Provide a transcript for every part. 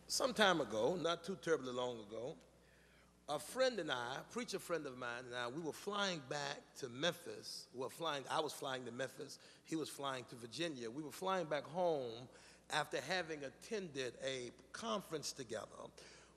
Some time ago, not too terribly long ago, a friend and I, a preacher friend of mine and I, we were flying back to Memphis. I was flying to Memphis. He was flying to Virginia. We were flying back home after having attended a conference together.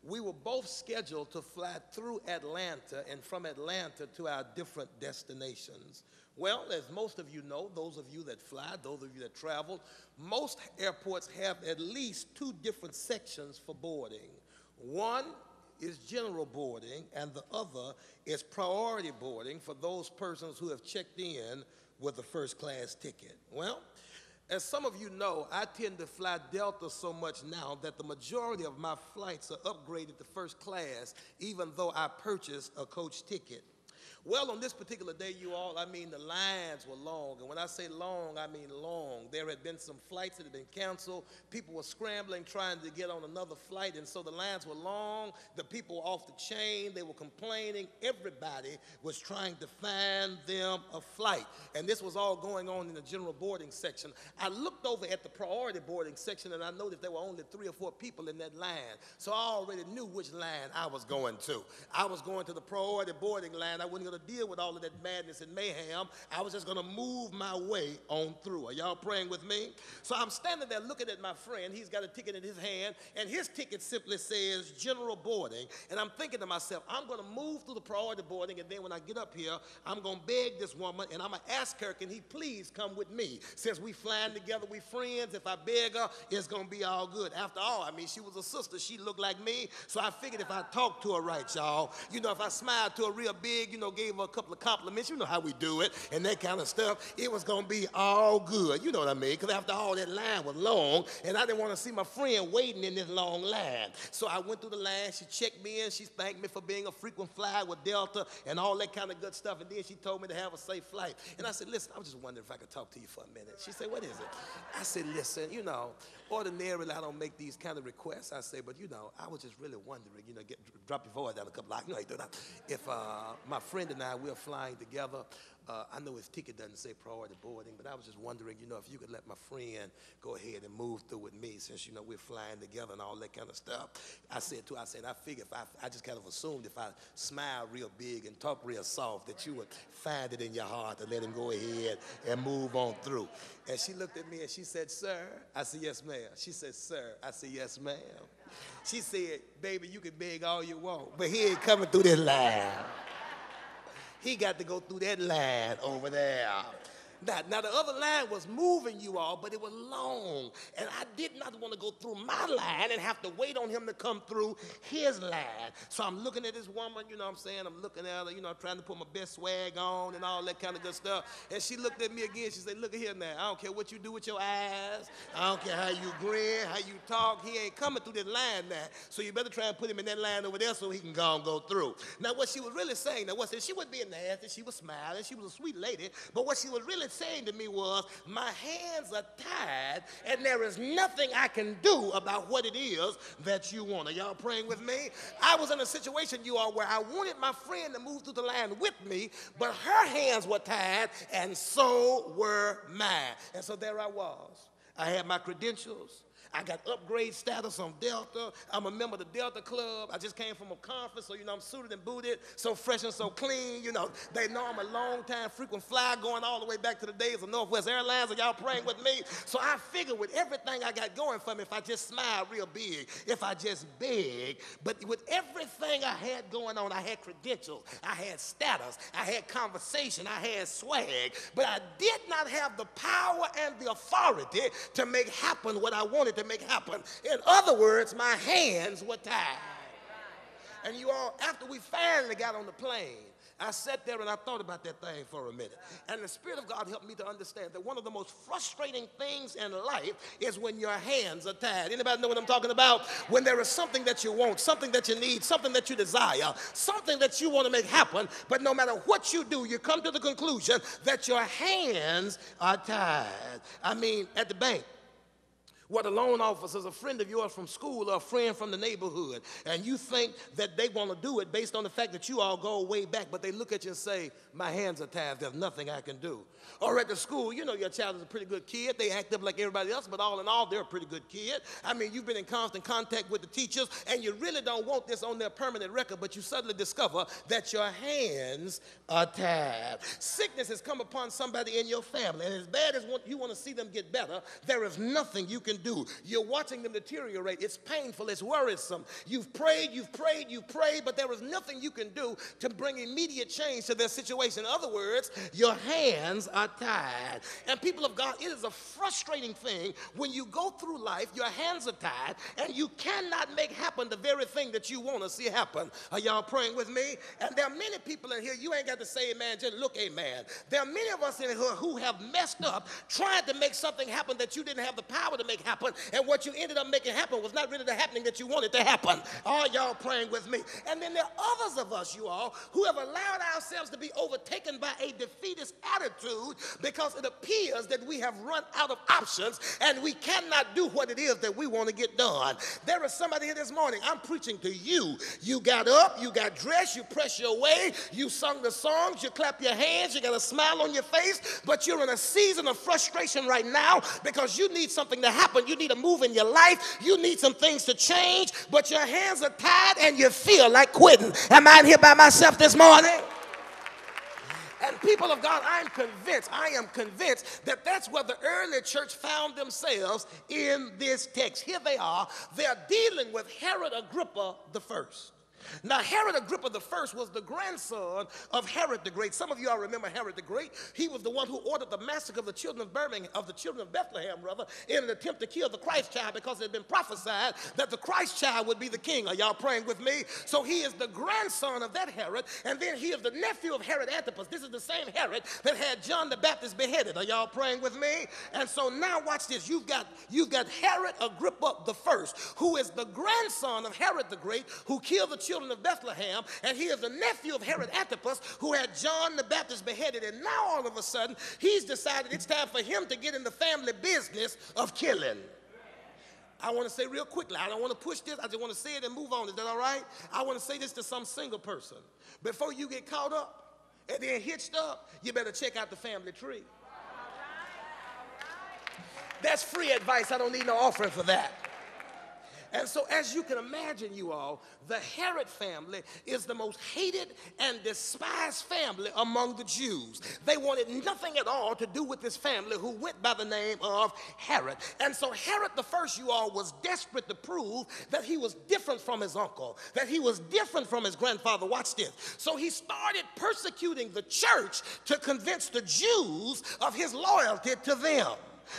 We were both scheduled to fly through Atlanta and from Atlanta to our different destinations. Well, as most of you know, those of you that fly, those of you that travel, most airports have at least two different sections for boarding. One is general boarding, and the other is priority boarding for those persons who have checked in with a first-class ticket. Well, as some of you know, I tend to fly Delta so much now that the majority of my flights are upgraded to first class, even though I purchased a coach ticket. Well, on this particular day, you all, I mean, the lines were long. And when I say long, I mean long. There had been some flights that had been canceled. People were scrambling, trying to get on another flight. And so the lines were long. The people were off the chain. They were complaining. Everybody was trying to find them a flight. And this was all going on in the general boarding section. I looked over at the priority boarding section, and I noticed there were only 3 or 4 people in that line. So I already knew which line I was going to. I was going to the priority boarding line. I wasn't going to deal with all of that madness and mayhem. I was just going to move my way on through. Are y'all praying with me? So I'm standing there looking at my friend. He's got a ticket in his hand, and his ticket simply says general boarding. And I'm thinking to myself, I'm going to move through the priority boarding, and then when I get up here, I'm going to beg this woman, and I'm going to ask her, can he please come with me? Since we flying together, we friends, if I beg her, it's going to be all good. After all, I mean, she was a sister. She looked like me, so I figured if I talked to her right, y'all, you know, if I smiled to her real big, you know, gave her a couple of compliments, you know how we do it, and that kind of stuff, it was going to be all good. You know what I mean? Because after all, that line was long, and I didn't want to see my friend waiting in this long line. So I went through the line. She checked me in. She thanked me for being a frequent flyer with Delta and all that kind of good stuff, and then she told me to have a safe flight. And I said, listen, I was just wondering if I could talk to you for a minute. She said, what is it? I said, listen, you know, ordinarily I don't make these kind of requests. I say, but you know, I was just really wondering, you know, drop your voice down a couple of, you know, if my friend and I, we're flying together. I know his ticket doesn't say priority boarding, but I was just wondering, you know, if you could let my friend go ahead and move through with me since, you know, we're flying together and all that kind of stuff. I said, I figured if I just kind of assumed if I smile real big and talk real soft that you would find it in your heart to let him go ahead and move on through. And she looked at me and she said, sir. I said, yes, ma'am. She said, sir. I said, yes, ma'am. She said, baby, you can beg all you want, but he ain't coming through this line. He got to go through that line over there. Now, the other line was moving, you all, but it was long. And I did not want to go through my line and have to wait on him to come through his line. So I'm looking at this woman, you know what I'm saying? I'm looking at her, you know, trying to put my best swag on and all that kind of good stuff. And she looked at me again. She said, look at here now. I don't care what you do with your eyes. I don't care how you grin, how you talk. He ain't coming through this line now. So you better try and put him in that line over there so he can go through. Now, what she was really saying, she wasn't being nasty. She was smiling. She was a sweet lady. But what she was really saying to me was, my hands are tied and there is nothing I can do about what it is that you want. Are y'all praying with me? I was in a situation, you all, where I wanted my friend to move through the line with me, but her hands were tied and so were mine. And so there I was. I had my credentials. I got upgrade status on Delta. I'm a member of the Delta Club. I just came from a conference, so, you know, I'm suited and booted, so fresh and so clean. You know, they know I'm a long-time frequent flyer going all the way back to the days of Northwest Airlines. Are y'all praying with me? So I figured with everything I got going for me, if I just smile real big, if I just beg, but with everything I had going on, I had credentials, I had status, I had conversation, I had swag, but I did not have the power and the authority to make happen what I wanted to make happen. In other words, my hands were tied. And you all, after we finally got on the plane, I sat there and I thought about that thing for a minute. And the Spirit of God helped me to understand that one of the most frustrating things in life is when your hands are tied. Anybody know what I'm talking about? When there is something that you want, something that you need, something that you desire, something that you want to make happen, but no matter what you do, you come to the conclusion that your hands are tied. I mean, at the bank, What a loan officer is a friend of yours from school or a friend from the neighborhood, and you think that they want to do it based on the fact that you all go way back, but they look at you and say, my hands are tied, there's nothing I can do. Or at the school, you know your child is a pretty good kid. They act up like everybody else, but all in all, they're a pretty good kid. I mean, you've been in constant contact with the teachers, and you really don't want this on their permanent record, but you suddenly discover that your hands are tied. Sickness has come upon somebody in your family, and as bad as you want to see them get better, there is nothing you can do. You're watching them deteriorate. It's painful. It's worrisome. You've prayed, but there is nothing you can do to bring immediate change to their situation. In other words, your hands are tied. And people of God, it is a frustrating thing when you go through life, your hands are tied, and you cannot make happen the very thing that you want to see happen. Are y'all praying with me? And there are many people in here, you ain't got to say amen, just look amen. There are many of us in here who have messed up trying to make something happen that you didn't have the power to make happen, and what you ended up making happen was not really the happening that you wanted to happen. Are y'all praying with me? And then there are others of us, you all, who have allowed ourselves to be overtaken by a defeatist attitude because it appears that we have run out of options and we cannot do what it is that we want to get done. There is somebody here this morning, I'm preaching to you. You got up, you got dressed, you pressed your way, you sung the songs, you clap your hands, you got a smile on your face, but you're in a season of frustration right now because you need something to happen. You need a move in your life. You need some things to change, but your hands are tied and you feel like quitting. Am I in here by myself this morning? And people of God, I am convinced that that's where the early church found themselves in this text. Here they are. They're dealing with Herod Agrippa the First. Now, Herod Agrippa I was the grandson of Herod the Great. Some of you all remember Herod the Great. He was the one who ordered the massacre of the children of Bethlehem, in an attempt to kill the Christ child because it had been prophesied that the Christ child would be the king. Are y'all praying with me? So he is the grandson of that Herod, and then he is the nephew of Herod Antipas. This is the same Herod that had John the Baptist beheaded. Are y'all praying with me? And so now watch this. You've got Herod Agrippa I, who is the grandson of Herod the Great, who killed the children of Bethlehem, and he is the nephew of Herod Antipas, who had John the Baptist beheaded. And now all of a sudden he's decided it's time for him to get in the family business of killing. I want to say real quickly, I don't want to push this, I just want to say it and move on. Is that all right? I want to say this to some single person. Before you get caught up and then hitched up, you better check out the family tree. That's free advice. I don't need no offering for that. And so as you can imagine, you all, the Herod family is the most hated and despised family among the Jews. They wanted nothing at all to do with this family who went by the name of Herod. And so Herod the First, you all, was desperate to prove that he was different from his uncle, that he was different from his grandfather. Watch this. So he started persecuting the church to convince the Jews of his loyalty to them.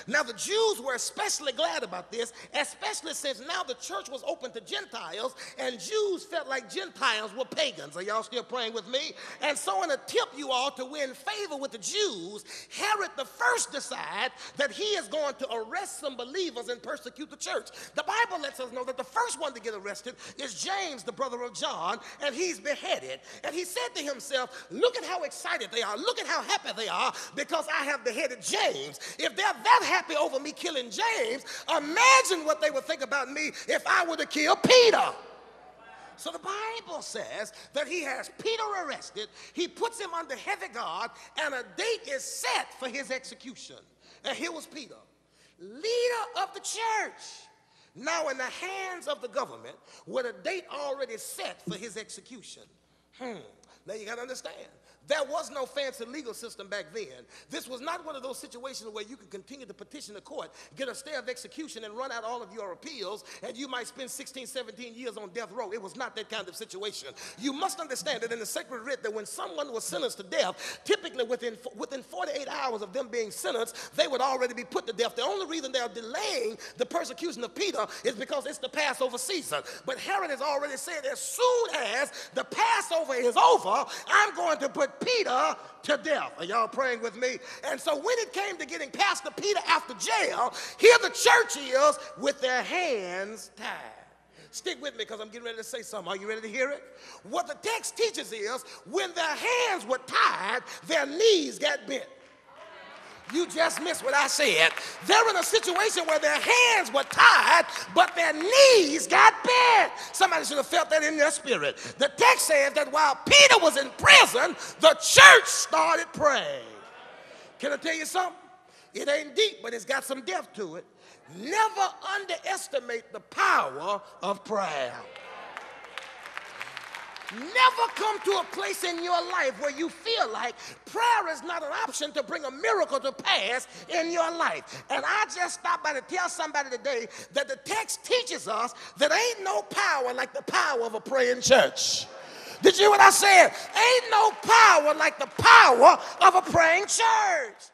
Now, the Jews were especially glad about this, especially since now the church was open to Gentiles, and Jews felt like Gentiles were pagans. Are y'all still praying with me? And so in a attempt, you all, to win favor with the Jews, Herod the First decides that he is going to arrest some believers and persecute the church. The Bible lets us know that the first one to get arrested is James, the brother of John, and he's beheaded. And he said to himself, look at how excited they are. Look at how happy they are because I have beheaded James. If they're that happy over me killing James, imagine what they would think about me if I were to kill Peter. So the Bible says that he has Peter arrested, he puts him under heavy guard, and a date is set for his execution. And here was Peter, leader of the church, now in the hands of the government with a date already set for his execution. Now you got to understand, there was no fancy legal system back then. This was not one of those situations where you could continue to petition the court, get a stay of execution, and run out all of your appeals, and you might spend 16, 17 years on death row. It was not that kind of situation. You must understand that in the sacred writ, that when someone was sentenced to death, typically within 48 hours of them being sentenced, they would already be put to death. The only reason they are delaying the persecution of Peter is because it's the Passover season. But Herod has already said, as soon as the Passover is over, I'm going to put Peter to death. Are y'all praying with me? And so when it came to getting Pastor Peter after jail, here the church is with their hands tied. Stick with me because I'm getting ready to say something. Are you ready to hear it? What the text teaches is when their hands were tied, their knees got bent. You just missed what I said. They're in a situation where their hands were tied, but their knees got bent. Somebody should have felt that in their spirit. The text says that while Peter was in prison, the church started praying. Can I tell you something? It ain't deep, but it's got some depth to it. Never underestimate the power of prayer. Never come to a place in your life where you feel like prayer is not an option to bring a miracle to pass in your life. And I just stopped by to tell somebody today that the text teaches us that ain't no power like the power of a praying church. Did you hear what I said? Ain't no power like the power of a praying church.